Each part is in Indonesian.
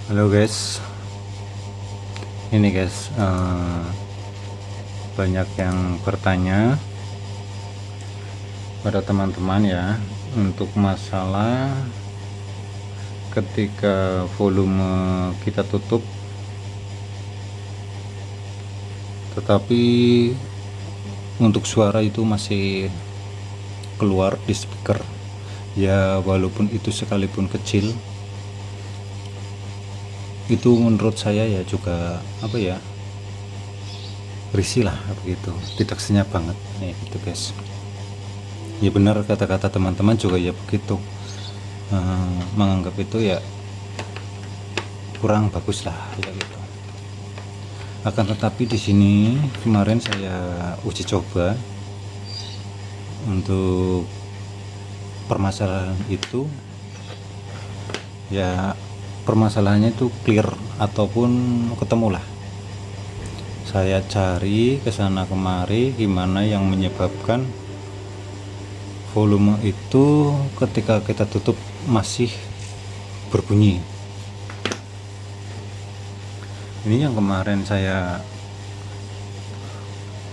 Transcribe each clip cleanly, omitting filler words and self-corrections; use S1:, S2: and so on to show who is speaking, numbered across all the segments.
S1: Halo guys, ini guys, banyak yang bertanya pada teman-teman ya, untuk masalah ketika volume kita tutup tetapi untuk suara itu masih keluar di speaker ya, walaupun itu sekalipun kecil, itu menurut saya ya juga risih lah begitu, tidak senyap banget nih gitu guys. Ya benar kata-kata teman-teman juga ya begitu, menganggap itu ya kurang bagus lah ya gitu. Akan tetapi di sini kemarin saya uji coba untuk permasalahan itu ya, permasalahannya itu clear ataupun ketemulah. Saya cari kesana kemari gimana yang menyebabkan volume itu ketika kita tutup masih berbunyi. Ini yang kemarin saya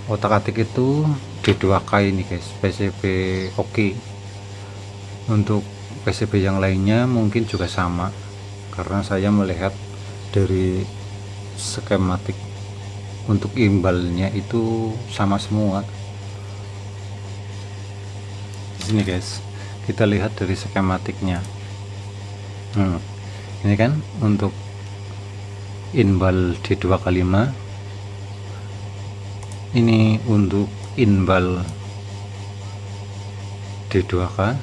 S1: otak-atik itu D2K ini guys, PCB oke. Untuk PCB yang lainnya mungkin juga sama, karena saya melihat dari skematik untuk imbalnya itu sama semua. Di sini guys, kita lihat dari skematiknya. Ini kan untuk inbal D2K5, ini untuk inbal D2K,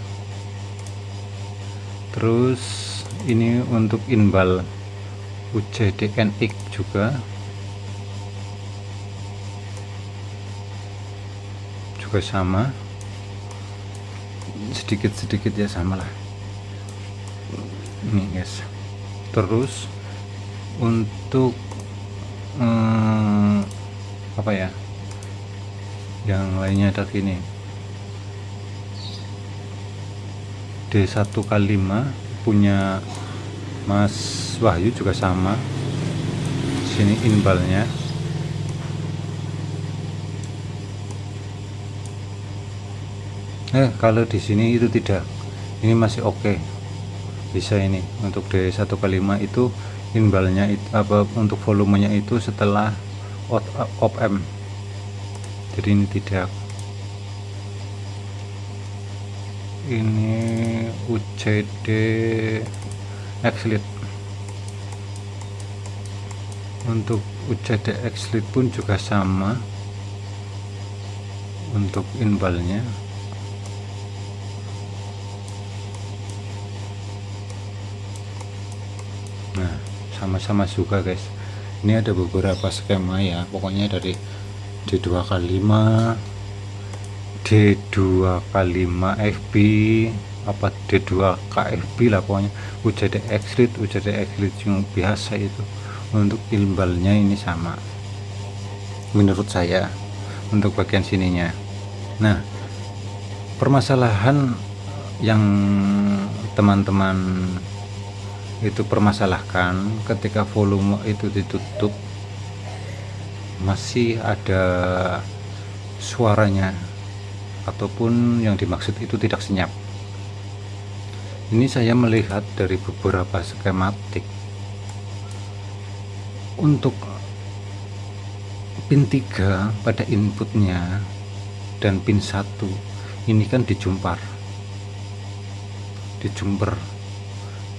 S1: terus ini untuk inbal UJDNX juga sama, sedikit-sedikit ya sama lah ini guys. Terus untuk yang lainnya ada gini, D1K5 punya Mas Wahyu juga sama. Sini inbalnya kalau di sini itu tidak, ini masih oke. Bisa ini untuk D1K5 itu inbalnya itu untuk volumenya itu setelah op-amp, jadi ini tidak. Ini UCD X-Lite, untuk UCD X-Lite pun juga sama untuk inbalnya. Nah sama-sama juga guys. Ini ada beberapa skema ya, pokoknya dari D2K5, D2K5FB, D2KFB lah pokoknya, UCD X-Lite yang biasa itu untuk imbalnya ini sama menurut saya untuk bagian sininya. Nah, permasalahan yang teman-teman itu permasalahkan ketika volume itu ditutup masih ada suaranya ataupun yang dimaksud itu tidak senyap. Ini saya melihat dari beberapa skematik. Untuk pin 3 pada inputnya dan pin 1 ini kan dijumper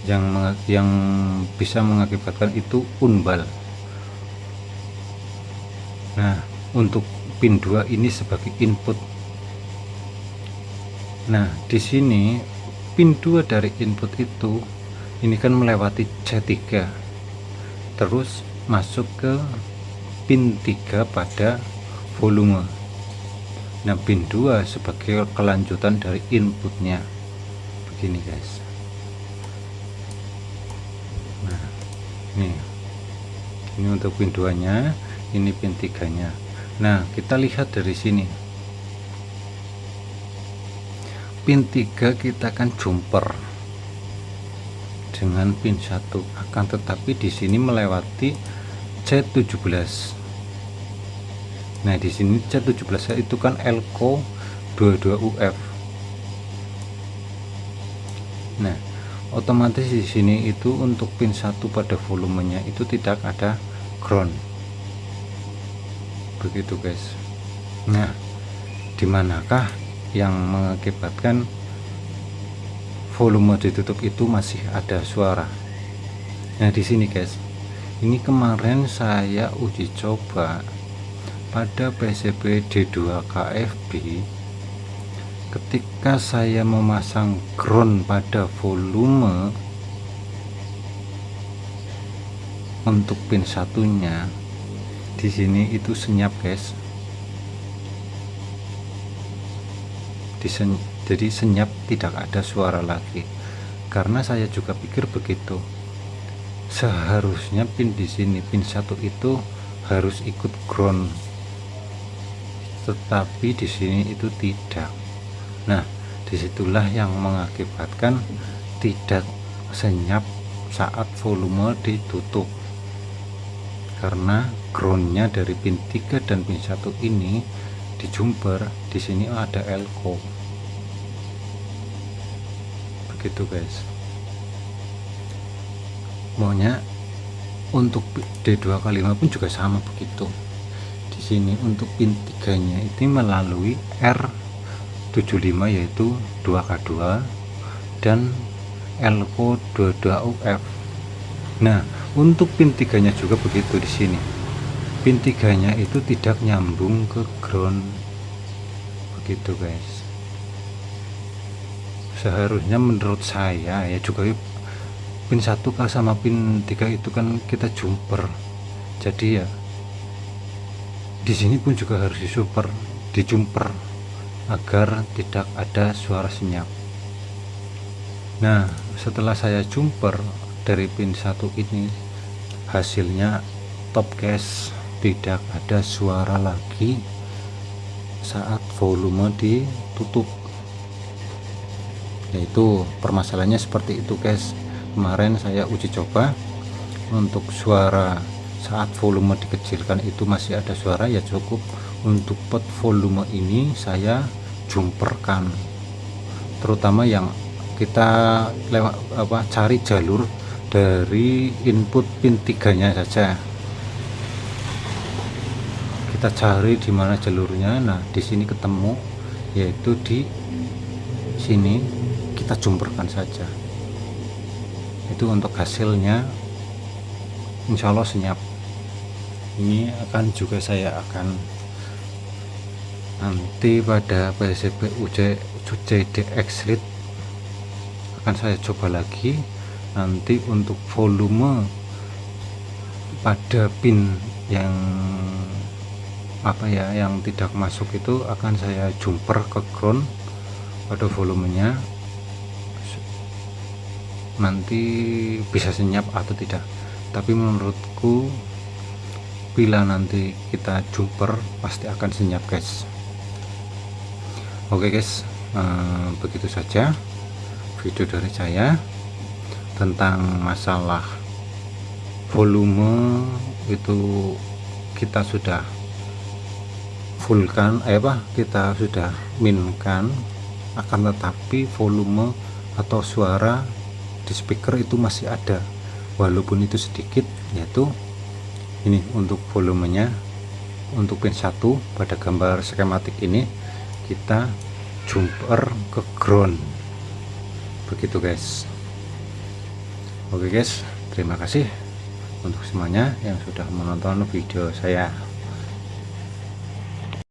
S1: yang bisa mengakibatkan itu unbal. Nah, untuk pin 2 ini sebagai input. Nah, di sini pin 2 dari input itu ini kan melewati C3 terus masuk ke pin 3 pada volume. Nah, pin 2 sebagai kelanjutan dari inputnya begini guys. Nah, ini untuk pin 2 nya, ini pin 3 nya. Nah, kita lihat dari sini pin 3 kita kan jumper, dengan pin 1, akan tetapi di sini melewati C17. Nah, di sini C17 itu kan elko 22UF. Nah, otomatis di sini itu untuk pin 1 pada volumenya itu tidak ada ground. Begitu guys. Nah, dimanakah yang mengakibatkan volume ditutup itu masih ada suara? Nah, di sini guys, ini kemarin saya uji coba pada PCB D2KFB. Ketika saya memasang ground pada volume untuk pin satunya, di sini itu senyap guys. Jadi senyap, tidak ada suara lagi. Karena saya juga pikir begitu. Seharusnya pin di sini, pin 1 itu harus ikut ground, tetapi di sini itu tidak. Nah, disitulah yang mengakibatkan tidak senyap saat volume ditutup, karena groundnya dari pin 3 dan pin 1 ini di jumper. Di sini ada elko. Begitu guys. Maunya untuk D2K5 pun juga sama begitu. Di sini untuk pin 3 nya itu melalui R75 yaitu 2K2 dan elko 22UF. Nah, untuk pin 3 nya juga begitu. Di sini pin 3 nya itu tidak nyambung ke ground. Begitu guys. Seharusnya menurut saya ya juga pin 1 sama pin 3 itu kan kita jumper. Jadi ya di sini pun juga harus dijumper agar tidak ada suara senyap. Nah, setelah saya jumper dari pin 1 ini, hasilnya top guys, tidak ada suara lagi saat volume ditutup. Yaitu permasalahannya seperti itu guys. Kemarin saya uji coba untuk suara saat volume dikecilkan itu masih ada suara, ya cukup untuk pot volume ini saya jumperkan, terutama yang kita cari jalur dari input pin 3 nya saja. Kita cari di mana jalurnya. Nah, di sini ketemu, yaitu di sini, kita jumperkan saja. Itu untuk hasilnya insya Allah senyap. Ini akan juga saya akan nanti pada PCB UJDX Lite akan saya coba lagi nanti untuk volume pada pin yang yang tidak masuk itu akan saya jumper ke ground pada volumenya, nanti bisa senyap atau tidak. Tapi menurutku bila nanti kita jumper pasti akan senyap guys. Oke guys, begitu saja video dari saya tentang masalah volume. Itu kita sudah fullkan, kita sudah minkan, akan tetapi volume atau suara di speaker itu masih ada, walaupun itu sedikit. Yaitu ini untuk volumenya, untuk pin 1 pada gambar skematik ini kita jumper ke ground. Begitu guys. Oke guys, terima kasih untuk semuanya yang sudah menonton video saya.